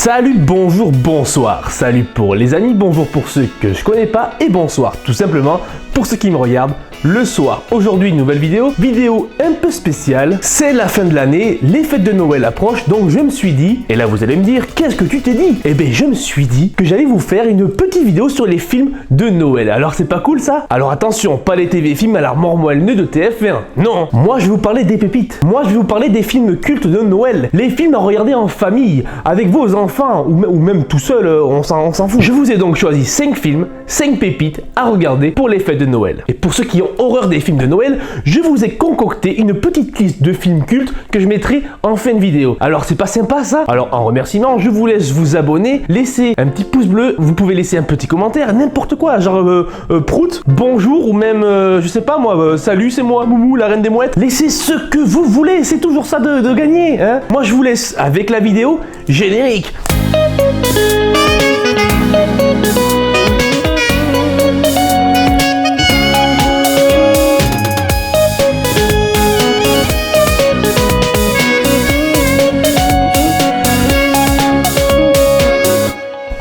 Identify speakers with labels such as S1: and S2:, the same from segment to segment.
S1: Salut, bonjour, bonsoir. Salut pour les amis, bonjour pour ceux que je connais pas et bonsoir tout simplement pour ceux qui me regardent le soir. Aujourd'hui une nouvelle vidéo un peu spéciale. C'est la fin de l'année, les fêtes de Noël approchent, donc je me suis dit, et là vous allez me dire, qu'est-ce que tu t'es dit? Eh bien je me suis dit que j'allais vous faire une petite vidéo sur les films de Noël. Alors c'est pas cool ça? Alors attention, pas les TV films à la mort-moelle de TF1. Non, moi je vais vous parler des pépites. Moi je vais vous parler des films cultes de Noël. Les films à regarder en famille, avec vos enfants, ou même tout seul, on s'en fout. Je vous ai donc choisi 5 films, 5 pépites à regarder pour les fêtes de Noël. Et pour ceux qui ont horreur des films de Noël, je vous ai concocté une petite liste de films cultes que je mettrai en fin de vidéo. Alors c'est pas sympa ça? Alors en remerciement, je vous laisse vous abonner, laisser un petit pouce bleu, vous pouvez laisser un petit commentaire, n'importe quoi, genre prout, bonjour, ou même, je sais pas moi, salut c'est moi, Moumou, la reine des mouettes. Laissez ce que vous voulez, c'est toujours ça de gagner, hein. Moi je vous laisse avec la vidéo générique.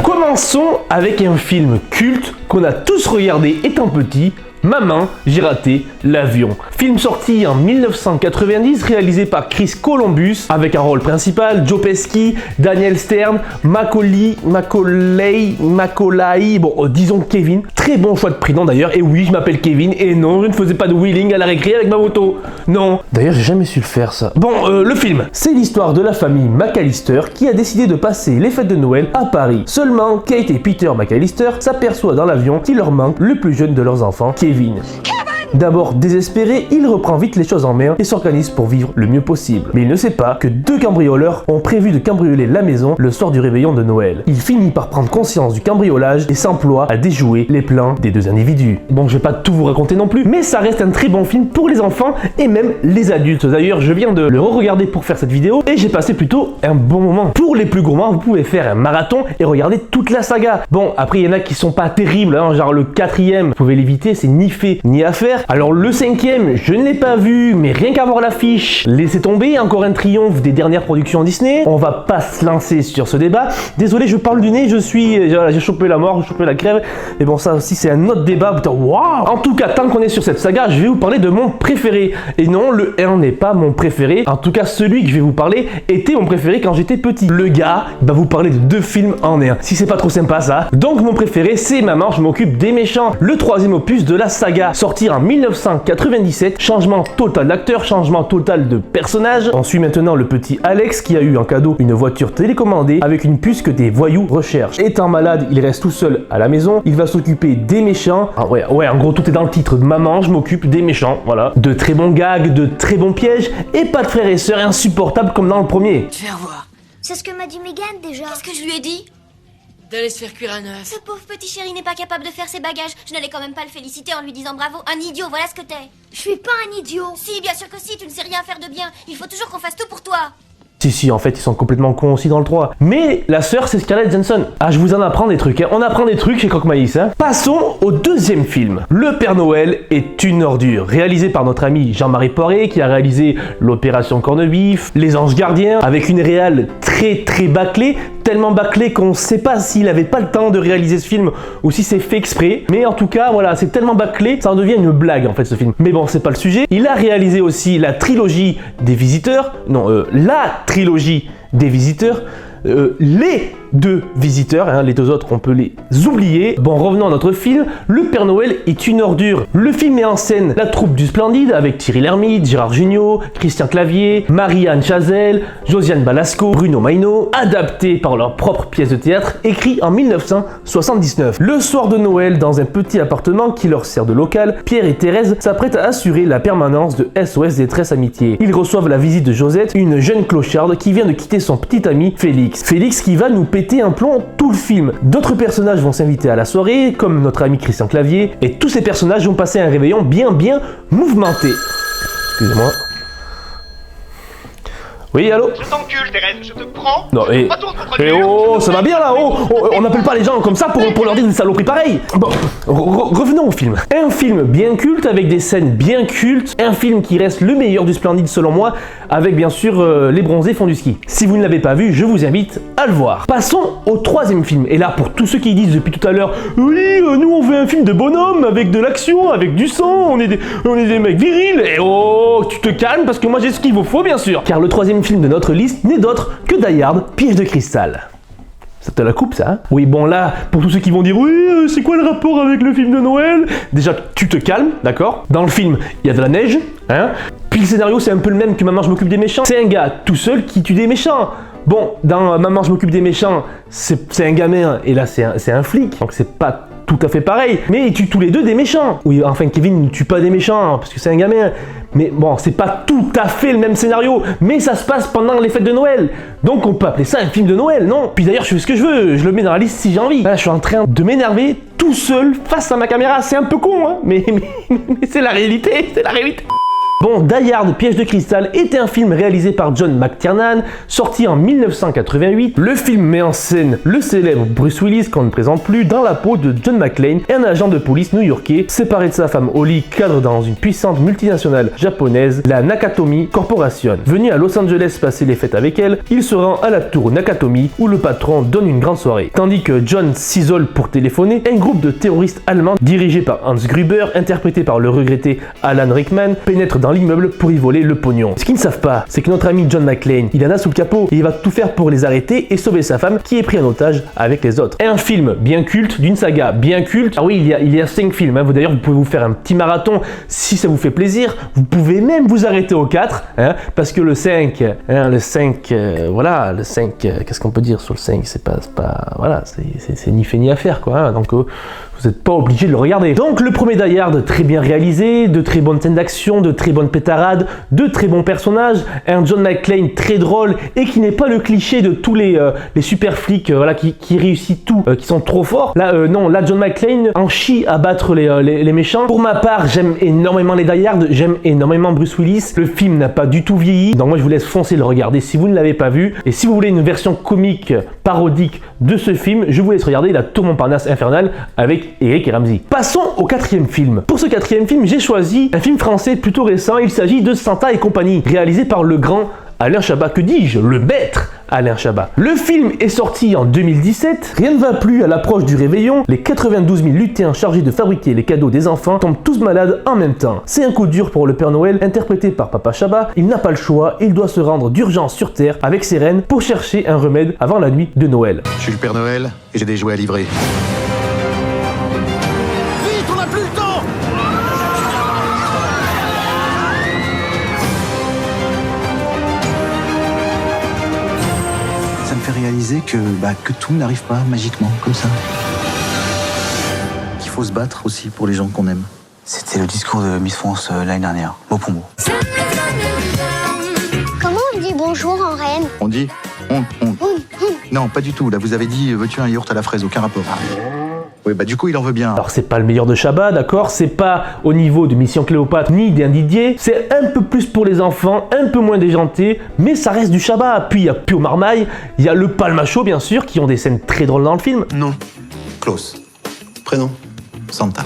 S1: Commençons avec un film culte qu'on a tous regardé étant petit, Maman, j'ai raté l'avion. Film sorti en 1990, réalisé par Chris Columbus, avec un rôle principal, Joe Pesci, Daniel Stern, Macaulay, bon, disons Kevin. Très bon choix de prénom d'ailleurs, et oui, je m'appelle Kevin, et non, je ne faisais pas de wheeling à la récré avec ma moto. Non. D'ailleurs, j'ai jamais su le faire ça. Bon, le film, c'est l'histoire de la famille McAllister qui a décidé de passer les fêtes de Noël à Paris. Seulement, Kate et Peter McAllister s'aperçoivent dans l'avion qu'il leur manque le plus jeune de leurs enfants, Kevin. D'abord désespéré, il reprend vite les choses en main et s'organise pour vivre le mieux possible. Mais il ne sait pas que 2 cambrioleurs ont prévu de cambrioler la maison le soir du réveillon de Noël. Il finit par prendre conscience du cambriolage et s'emploie à déjouer les plans des 2 individus. Bon, je vais pas tout vous raconter non plus, mais ça reste un très bon film pour les enfants et même les adultes. D'ailleurs, je viens de le re-regarder pour faire cette vidéo et j'ai passé plutôt un bon moment. Pour les plus gourmands, vous pouvez faire un marathon et regarder toute la saga. Bon, après il y en a qui sont pas terribles, hein, genre le 4e, vous pouvez l'éviter, c'est ni fait ni à faire. Alors le 5e, je ne l'ai pas vu, mais rien qu'à voir l'affiche, laissez tomber, encore un triomphe des dernières productions Disney. On va pas se lancer sur ce débat. Désolé, je parle du nez, j'ai chopé la mort, j'ai chopé la crève. Et bon, ça aussi c'est un autre débat. Putain, waouh. En tout cas, tant qu'on est sur cette saga, je vais vous parler de mon préféré. Et non, le 1 n'est pas mon préféré. En tout cas, celui que je vais vous parler était mon préféré quand j'étais petit. Le gars va vous parler de 2 films en un. Si c'est pas trop sympa ça. Donc mon préféré, c'est Maman, je m'occupe des méchants. Le 3e opus de la saga, sortir en 1997, changement total d'acteur, changement total de personnage. On suit maintenant le petit Alex qui a eu en cadeau une voiture télécommandée avec une puce que des voyous recherchent. Étant malade, il reste tout seul à la maison, il va s'occuper des méchants. Ah ouais, en gros tout est dans le titre. Maman, je m'occupe des méchants, voilà. De très bons gags, de très bons pièges, et pas de frères et sœurs insupportables comme dans le premier.
S2: Je vais revoir.
S3: C'est ce que m'a dit Megan déjà.
S2: Qu'est-ce que je lui ai dit? D'aller se faire cuire un œuf.
S3: Ce pauvre petit chéri n'est pas capable de faire ses bagages. Je n'allais quand même pas le féliciter en lui disant bravo. Un idiot, voilà ce que t'es. Je suis pas un idiot. Si, bien sûr que si, tu ne sais rien faire de bien. Il faut toujours qu'on fasse tout pour toi.
S1: Si, en fait, ils sont complètement cons aussi dans le 3. Mais la sœur, c'est Scarlett Johansson. Ah, je vous en apprends des trucs, hein. On apprend des trucs chez Croque-Maïs, hein. Passons au 2e film. Le Père Noël est une ordure. Réalisé par notre ami Jean-Marie Poiré, qui a réalisé l'Opération Corned-Beef, Les Anges Gardiens, avec une réal très bâclée. Tellement bâclé qu'on ne sait pas s'il avait pas le temps de réaliser ce film ou si c'est fait exprès. Mais en tout cas, voilà, c'est tellement bâclé, ça en devient une blague en fait ce film. Mais bon, c'est pas le sujet. Il a réalisé aussi la trilogie des Visiteurs. Non, la trilogie des Visiteurs. Les 2 Visiteurs, hein, les 2 autres on peut les oublier. Bon, revenons à notre film. Le Père Noël est une ordure. Le film met en scène la troupe du Splendide avec Thierry Lhermitte, Gérard Jugnot, Christian Clavier, Marie-Anne Chazelle, Josiane Balasco, Bruno Maino, adapté par leur propre pièce de théâtre, écrit en 1979. Le soir de Noël, dans un petit appartement qui leur sert de local, Pierre et Thérèse s'apprêtent à assurer la permanence de SOS Détresse Amitié. Ils reçoivent la visite de Josette, une jeune clocharde qui vient de quitter son petit ami Félix. Félix qui va nous péter un plomb tout le film. D'autres personnages vont s'inviter à la soirée, comme notre ami Christian Clavier, et tous ces personnages vont passer un réveillon bien mouvementé. Excusez-moi. Oui, allô?
S4: Je t'encule, Thérèse, je te prends.
S1: Non, et...
S4: Retourne contre
S1: Eh
S4: le mur.
S1: oh, ça va bien là, oh, on n'appelle pas les gens comme ça pour leur dire une saloperie pareille. Bon, revenons au film. Un film bien culte, avec des scènes bien cultes, un film qui reste le meilleur du Splendide selon moi, avec bien sûr les bronzés font du ski. Si vous ne l'avez pas vu, je vous invite à le voir. Passons au troisième film, et là pour tous ceux qui disent depuis tout à l'heure, oui, nous on fait un film de bonhomme, avec de l'action, avec du sang, on est des mecs virils, et oh, tu te calmes parce que moi j'ai ce qu'il vous faut bien sûr. Car le troisième film de notre liste n'est d'autre que Die Hard, Piège de cristal. Ça te la coupe ça, hein? Oui, bon là, pour tous ceux qui vont dire oui, c'est quoi le rapport avec le film de Noël? Déjà, tu te calmes, d'accord? Dans le film, il y a de la neige, hein? Puis le scénario, c'est un peu le même que Maman, je m'occupe des méchants. C'est un gars tout seul qui tue des méchants. Bon, dans Maman, je m'occupe des méchants, c'est un gamin, et là, c'est un flic, donc c'est pas tout à fait pareil, mais ils tuent tous les deux des méchants. Oui, enfin, Kevin ne tue pas des méchants, parce que c'est un gamin. Mais bon, c'est pas tout à fait le même scénario, mais ça se passe pendant les fêtes de Noël. Donc on peut appeler ça un film de Noël, non? Puis d'ailleurs, je fais ce que je veux, je le mets dans la liste si j'ai envie. Là, je suis en train de m'énerver tout seul face à ma caméra. C'est un peu con, hein, mais c'est la réalité, c'est la réalité. Bon, Die Hard, Piège de cristal est un film réalisé par John McTiernan, sorti en 1988. Le film met en scène le célèbre Bruce Willis, qu'on ne présente plus, dans la peau de John McClane, un agent de police new-yorkais, séparé de sa femme Holly, cadre dans une puissante multinationale japonaise, la Nakatomi Corporation. Venu à Los Angeles passer les fêtes avec elle, il se rend à la tour Nakatomi, où le patron donne une grande soirée. Tandis que John s'isole pour téléphoner, un groupe de terroristes allemands, dirigé par Hans Gruber, interprété par le regretté Alan Rickman, pénètre dans l'immeuble pour y voler le pognon. Ce qu'ils ne savent pas, c'est que notre ami John McClane, il en a sous le capot et il va tout faire pour les arrêter et sauver sa femme qui est prise en otage avec les autres. Un film bien culte, d'une saga bien culte. Ah oui, il y a 5 films, hein. D'ailleurs, vous pouvez vous faire un petit marathon si ça vous fait plaisir. Vous pouvez même vous arrêter au 4, hein, parce que le 5, voilà, le 5, qu'est-ce qu'on peut dire sur le 5? C'est pas voilà, c'est ni fait ni à faire, quoi, hein. Donc, vous n'êtes pas obligé de le regarder. Donc le premier Die Hard, très bien réalisé, de très bonnes scènes d'action, de très bonnes pétarades, de très bons personnages, un John McClane très drôle et qui n'est pas le cliché de tous les super flics voilà, qui réussissent tout, qui sont trop forts. Là, non, là John McClane en chie à battre les méchants. Pour ma part, j'aime énormément les Die Hard, j'aime énormément Bruce Willis. Le film n'a pas du tout vieilli, donc moi je vous laisse foncer le regarder si vous ne l'avez pas vu. Et si vous voulez une version comique, parodique de ce film, je vous laisse regarder La Tour Montparnasse Infernale avec Eric et Ramsey. Passons au quatrième film. Pour ce quatrième film, j'ai choisi un film français plutôt récent. Il s'agit de Santa et compagnie, réalisé par le grand Alain Chabat. Que dis-je? Le maître Alain Chabat. Le film est sorti en 2017. Rien ne va plus à l'approche du réveillon. Les 92 000 lutins chargés de fabriquer les cadeaux des enfants tombent tous malades en même temps. C'est un coup dur pour le Père Noël, interprété par Papa Chabat. Il n'a pas le choix, il doit se rendre d'urgence sur Terre avec ses reines pour chercher un remède avant la nuit de Noël.
S5: Je suis le Père Noël et j'ai des jouets à livrer.
S6: Ça me fait réaliser que tout n'arrive pas magiquement, comme ça. Qu'il faut se battre aussi pour les gens qu'on aime. C'était le discours de Miss France l'année dernière, mot pour mot.
S3: Comment on dit bonjour en reine?
S5: On dit Non, pas du tout. Là, vous avez dit veux-tu un yaourt à la fraise, aucun rapport. Oui, du coup, il en veut bien.
S1: Alors, c'est pas le meilleur de Chabat, d'accord? C'est pas au niveau de Mission Cléopâtre ni d'un Didier. C'est un peu plus pour les enfants, un peu moins déjanté, mais ça reste du Chabat. Puis il y a Pio Marmaille, il y a le Palmacho, bien sûr, qui ont des scènes très drôles dans le film.
S7: Non. Klaus. Prénom.
S6: Santa.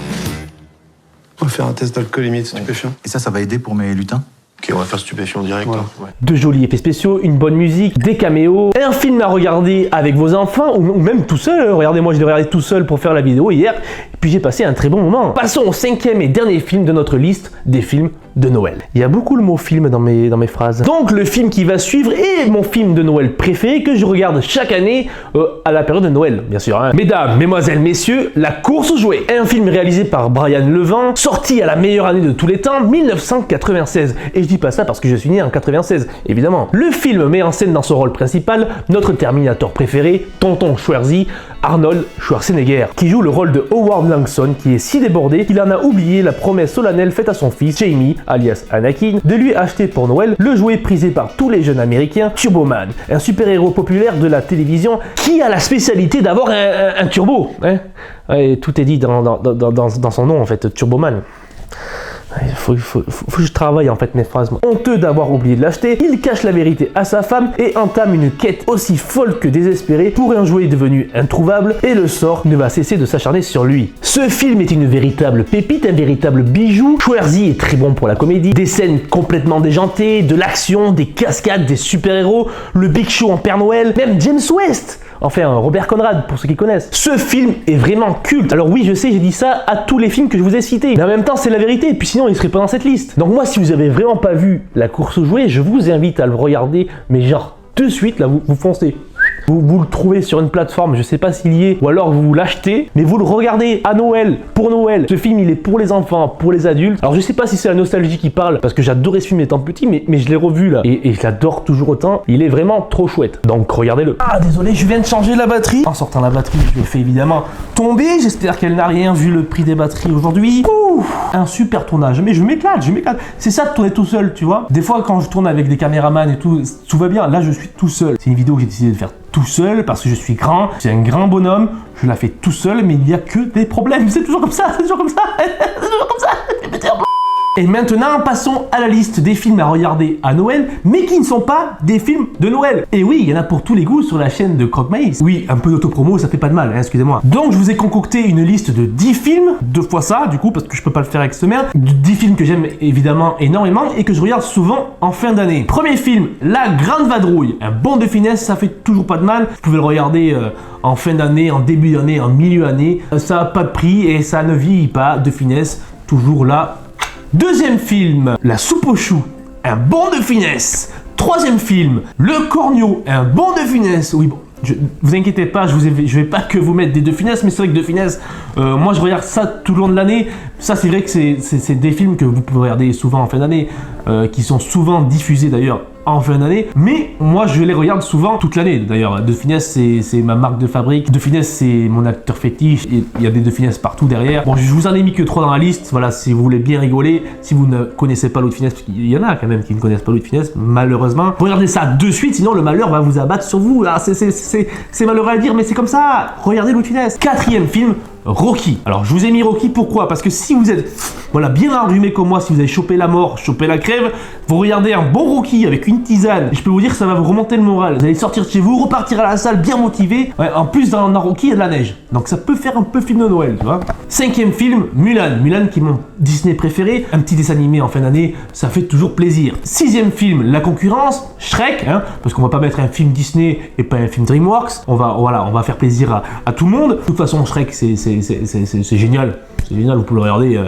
S7: On va faire un test d'alcoolémie de stupéfiant.
S6: Et ça va aider pour mes lutins?
S7: Ok, on va faire stupéfiant direct.
S6: Voilà.
S7: Ouais.
S1: De jolis effets spéciaux, une bonne musique, des caméos, un film à regarder avec vos enfants, ou même tout seul. Regardez, moi je l'ai regardé tout seul pour faire la vidéo hier, et puis j'ai passé un très bon moment. Passons au cinquième et dernier film de notre liste des films de Noël. Il y a beaucoup le mot film dans mes phrases. Donc le film qui va suivre est mon film de Noël préféré que je regarde chaque année à la période de Noël, bien sûr. Hein. Mesdames, mesdemoiselles, messieurs, La course aux jouets. Un film réalisé par Brian Levent, sorti à la meilleure année de tous les temps, 1996. Et je dis pas ça parce que je suis né en 96, évidemment. Le film met en scène dans son rôle principal notre Terminator préféré, Tonton Schwarzy, Arnold Schwarzenegger, qui joue le rôle de Howard Langson, qui est si débordé qu'il en a oublié la promesse solennelle faite à son fils, Jamie, alias Anakin, de lui acheter pour Noël le jouet prisé par tous les jeunes américains, Turboman, un super-héros populaire de la télévision qui a la spécialité d'avoir un turbo. Hein, ouais, tout est dit dans son nom en fait, Turboman. Il faut que je travaille en fait mes phrases. Honteux d'avoir oublié de l'acheter, il cache la vérité à sa femme et entame une quête aussi folle que désespérée pour un jouet devenu introuvable et le sort ne va cesser de s'acharner sur lui. Ce film est une véritable pépite, un véritable bijou. Schwarzy est très bon pour la comédie, des scènes complètement déjantées, de l'action, des cascades, des super-héros, le Big Show en Père Noël, même James West. Enfin, Robert Conrad, pour ceux qui connaissent. Ce film est vraiment culte. Alors oui, je sais, j'ai dit ça à tous les films que je vous ai cités. Mais en même temps, c'est la vérité. Et puis sinon, il serait pas dans cette liste. Donc moi, si vous avez vraiment pas vu La course aux jouets, je vous invite à le regarder. Mais genre, de suite, là, vous foncez. Vous le trouvez sur une plateforme, je sais pas s'il y est, ou alors vous l'achetez, mais vous le regardez à Noël, pour Noël. Ce film, il est pour les enfants, pour les adultes. Alors je sais pas si c'est la nostalgie qui parle, parce que j'adorais ce film étant petit, mais je l'ai revu là, et je l'adore toujours autant. Il est vraiment trop chouette, donc regardez-le. Ah désolé, je viens de changer la batterie. En sortant la batterie, je le fais évidemment tomber. J'espère qu'elle n'a rien vu le prix des batteries aujourd'hui. Un super tournage, mais je m'éclate. C'est ça de tourner tout seul, tu vois. Des fois quand je tourne avec des caméramans et tout va bien. Là je suis tout seul. C'est une vidéo que j'ai décidé de faire tout seul parce que je suis grand, c'est un grand bonhomme, je la fais tout seul, mais il n'y a que des problèmes. C'est toujours comme ça. Et maintenant, passons à la liste des films à regarder à Noël, mais qui ne sont pas des films de Noël. Et oui, il y en a pour tous les goûts sur la chaîne de Croque Maïs. Oui, un peu d'autopromo, ça fait pas de mal, hein, excusez-moi. Donc, je vous ai concocté une liste de 10 films, 2 fois ça, du coup, parce que je peux pas le faire avec cette merde. 10 films que j'aime évidemment énormément et que je regarde souvent en fin d'année. Premier film, La Grande Vadrouille. Un bon de finesse, ça fait toujours pas de mal. Vous pouvez le regarder en fin d'année, en début d'année, en milieu d'année. Ça n'a pas de prix et ça ne vieillit pas. De finesse, toujours là. Deuxième film, La Soupe aux choux, un bon de finesse. Troisième film, Le Corneau, un bon de finesse. Oui, bon, vous inquiétez pas, je vais pas que vous mettre des de finesse, mais c'est vrai que de finesse, moi je regarde ça tout le long de l'année. Ça, c'est vrai que c'est des films que vous pouvez regarder souvent en fin d'année, qui sont souvent diffusés d'ailleurs en fin d'année, mais moi je les regarde souvent toute l'année. D'ailleurs, De Finesse c'est ma marque de fabrique, De Finesse c'est mon acteur fétiche, il y a des De Finesse partout derrière. Bon, je vous en ai mis que 3 dans la liste, voilà, si vous voulez bien rigoler, si vous ne connaissez pas Louis de Finesse, parce qu'il y en a quand même qui ne connaissent pas Louis de Finesse, malheureusement. Regardez ça de suite, sinon le malheur va vous abattre sur vous. Ah, c'est malheureux à dire, mais c'est comme ça. Regardez Louis de Finesse. Quatrième film, Rocky. Alors je vous ai mis Rocky, pourquoi? Parce que si vous êtes bien enrhumé comme moi, si vous avez chopé la mort, chopé la crève, vous regardez un bon Rocky avec une tisane, et je peux vous dire que ça va vous remonter le moral. Vous allez sortir de chez vous, repartir à la salle bien motivé. Ouais, en plus dans Rocky il y a de la neige, donc ça peut faire un peu film de Noël, tu vois. Cinquième film, Mulan. Mulan qui est mon Disney préféré, un petit dessin animé en fin d'année, ça fait toujours plaisir. Sixième film, La Concurrence, Shrek, hein, parce qu'on va pas mettre un film Disney et pas un film DreamWorks. On va faire plaisir à tout le monde. De toute façon, Shrek c'est génial. C'est génial, vous pouvez le regarder.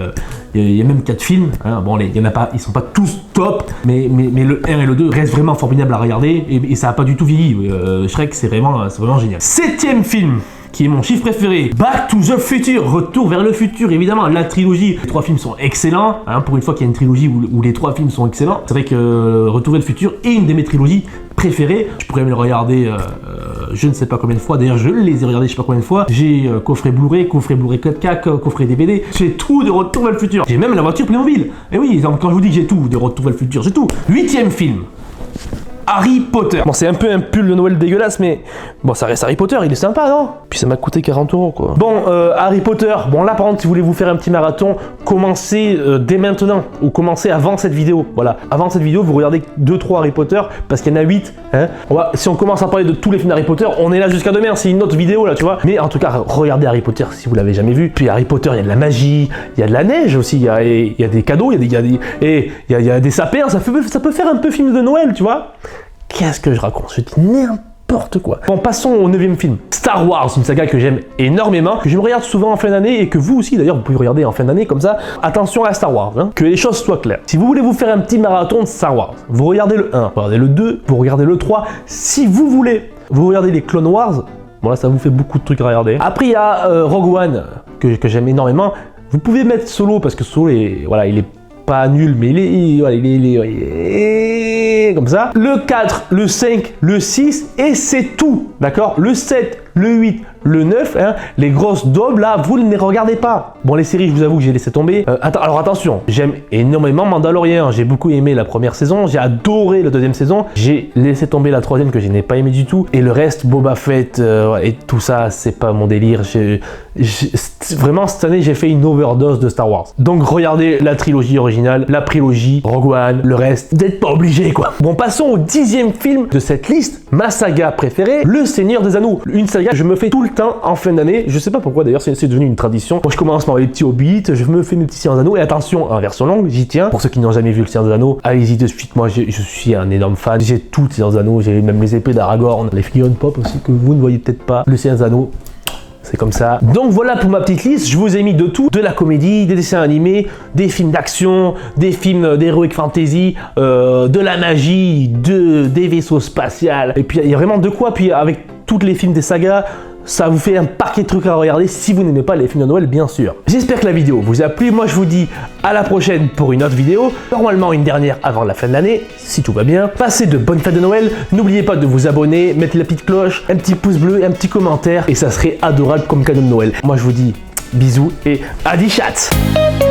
S1: Il y a même 4 films. Hein. Bon, il y en a pas, ils sont pas tous top, mais le 1 et le 2 restent vraiment formidables à regarder et ça a pas du tout vieilli. Shrek, c'est vraiment génial. Septième film, qui est mon chiffre préféré, Back to the Future, Retour vers le futur, évidemment, la trilogie. Les 3 films sont excellents, hein, pour une fois qu'il y a une trilogie où les 3 films sont excellents. C'est vrai que Retour vers le futur est une de mes trilogies préférées. Je pourrais me le regarder je ne sais pas combien de fois, d'ailleurs je les ai regardés je sais pas combien de fois. J'ai coffret Blu-ray 4K, coffret DVD, j'ai tout de Retour vers le futur. J'ai même la voiture Playmobil. Et oui, quand je vous dis que j'ai tout de Retour vers le futur, j'ai tout. 8e film, Harry Potter. Bon, c'est un peu un pull de Noël dégueulasse, mais bon, ça reste Harry Potter, il est sympa, non? Puis ça m'a coûté 40 € quoi. Bon, Harry Potter, bon là par contre, si vous voulez vous faire un petit marathon, commencez dès maintenant, ou commencez avant cette vidéo. Voilà, avant cette vidéo, vous regardez 2-3 Harry Potter, parce qu'il y en a 8. Hein. Si on commence à parler de tous les films d'Harry Potter, on est là jusqu'à demain, c'est une autre vidéo là, tu vois. Mais en tout cas, regardez Harry Potter si vous l'avez jamais vu. Puis Harry Potter, il y a de la magie, il y a de la neige aussi, il y a des cadeaux, il y a des sapins, ça peut faire un peu film de Noël, tu vois. Qu'est-ce que je raconte? Je dis n'importe quoi. Bon, passons au 9e film. Star Wars, une saga que j'aime énormément, que je me regarde souvent en fin d'année et que vous aussi d'ailleurs vous pouvez regarder en fin d'année comme ça. Attention à Star Wars, hein, que les choses soient claires. Si vous voulez vous faire un petit marathon de Star Wars, vous regardez le 1, vous regardez le 2, vous regardez le 3. Si vous voulez, vous regardez les Clone Wars. Bon là ça vous fait beaucoup de trucs à regarder. Après il y a Rogue One que j'aime énormément. Vous pouvez mettre Solo parce que Solo il est pas nul, mais il est comme ça. Le 4, le 5, le 6, et c'est tout, d'accord? Le 7, le 8, le 9, hein, les grosses daubes là, vous ne les regardez pas. Bon, les séries, je vous avoue que j'ai laissé tomber. Alors attention, j'aime énormément Mandalorian, j'ai beaucoup aimé la première saison, j'ai adoré la deuxième saison, j'ai laissé tomber la troisième que je n'ai pas aimé du tout, et le reste, Boba Fett et tout ça, c'est pas mon délire. Vraiment, cette année, j'ai fait une overdose de Star Wars. Donc regardez la trilogie originale, la prélogie, Rogue One, le reste, vous n'êtes pas obligé quoi. Bon, passons au 10e film de cette liste, ma saga préférée, Le Seigneur des Anneaux. Une saga que je me fais tout le temps en fin d'année, je sais pas pourquoi d'ailleurs, c'est devenu une tradition. Moi je commence par les petits Hobbits, je me fais mes petits Seigneurs des Anneaux, et attention, en version longue, j'y tiens. Pour ceux qui n'ont jamais vu Le Seigneur des Anneaux, allez-y de suite, moi je suis un énorme fan, j'ai tout Le Seigneur des Anneaux, j'ai même les épées d'Aragorn, les figurines pop aussi que vous ne voyez peut-être pas. Le Seigneur des Anneaux, c'est comme ça. Donc voilà pour ma petite liste, je vous ai mis de tout, de la comédie, des dessins animés, des films d'action, des films d'heroic fantasy, de la magie, des vaisseaux spatiaux, et puis il y a vraiment de quoi, puis avec tous les films des sagas, ça vous fait un paquet de trucs à regarder si vous n'aimez pas les films de Noël, bien sûr. J'espère que la vidéo vous a plu. Moi, je vous dis à la prochaine pour une autre vidéo. Normalement, une dernière avant la fin de l'année, si tout va bien. Passez de bonnes fêtes de Noël. N'oubliez pas de vous abonner, mettre la petite cloche, un petit pouce bleu, un petit commentaire. Et ça serait adorable comme cadeau de Noël. Moi, je vous dis bisous et à 10 chats.